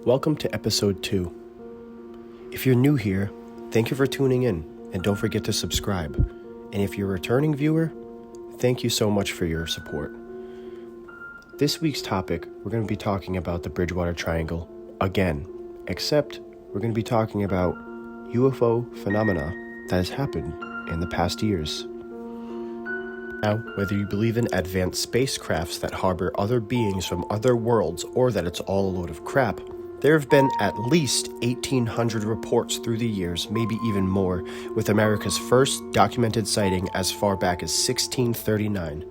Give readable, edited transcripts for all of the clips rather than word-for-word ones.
Welcome to episode 2. If you're new here, thank you for tuning in, and don't forget to subscribe. And if you're a returning viewer, thank you so much for your support. This week's topic, we're going to be talking about the Bridgewater Triangle again, except we're going to be talking about UFO phenomena that has happened in the past years. Now, whether you believe in advanced spacecrafts that harbor other beings from other worlds or that it's all a load of crap, there have been at least 1,800 reports through the years, maybe even more, with America's first documented sighting as far back as 1639.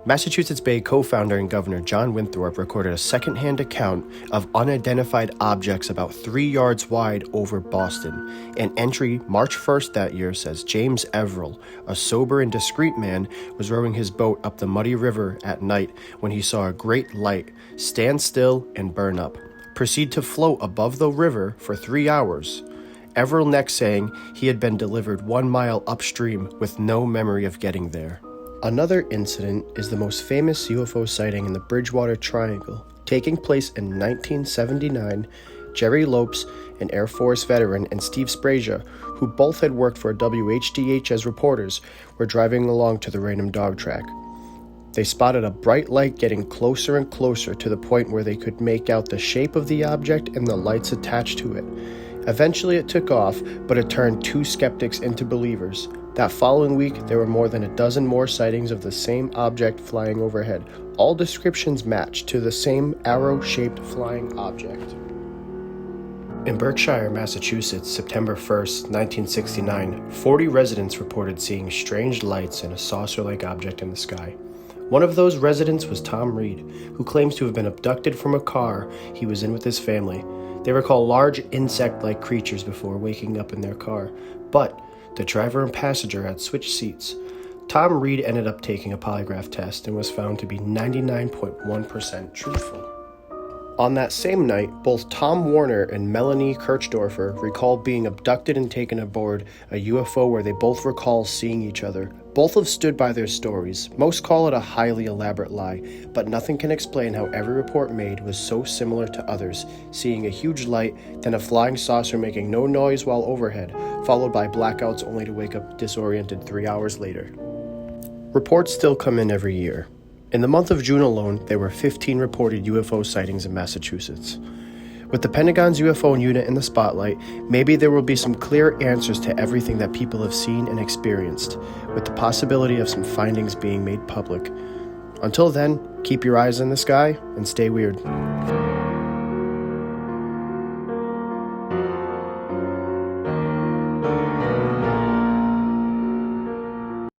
Massachusetts Bay co-founder and Governor John Winthrop recorded a second-hand account of unidentified objects about 3 yards wide over Boston. An entry March 1st that year says James Everell, a sober and discreet man, was rowing his boat up the muddy river at night when he saw a great light stand still and burn up, proceed to float above the river for 3 hours. Everell next saying he had been delivered 1 mile upstream with no memory of getting there. Another incident is the most famous UFO sighting in the Bridgewater Triangle. Taking place in 1979, Jerry Lopes, an Air Force veteran, and Steve Sprasia, who both had worked for WHDH as reporters, were driving along to the random dog track. They spotted a bright light getting closer and closer to the point where they could make out the shape of the object and the lights attached to it. Eventually it took off, but it turned 2 skeptics into believers. That following week, there were more than a dozen more sightings of the same object flying overhead. All descriptions matched to the same arrow-shaped flying object. In Berkshire, Massachusetts, September 1st, 1969, 40 residents reported seeing strange lights and a saucer-like object in the sky. One of those residents was Tom Reed, who claims to have been abducted from a car he was in with his family. They recall large insect-like creatures before waking up in their car, but the driver and passenger had switched seats. Tom Reed ended up taking a polygraph test and was found to be 99.1% truthful. On that same night, both Tom Warner and Melanie Kirchdorfer recalled being abducted and taken aboard a UFO where they both recall seeing each other. Both have stood by their stories. Most call it a highly elaborate lie, but nothing can explain how every report made was so similar to others, seeing a huge light, then a flying saucer making no noise while overhead, followed by blackouts only to wake up disoriented 3 hours later. Reports still come in every year. In the month of June alone, there were 15 reported UFO sightings in Massachusetts. With the Pentagon's UFO unit in the spotlight, maybe there will be some clear answers to everything that people have seen and experienced, with the possibility of some findings being made public. Until then, keep your eyes in the sky and stay weird.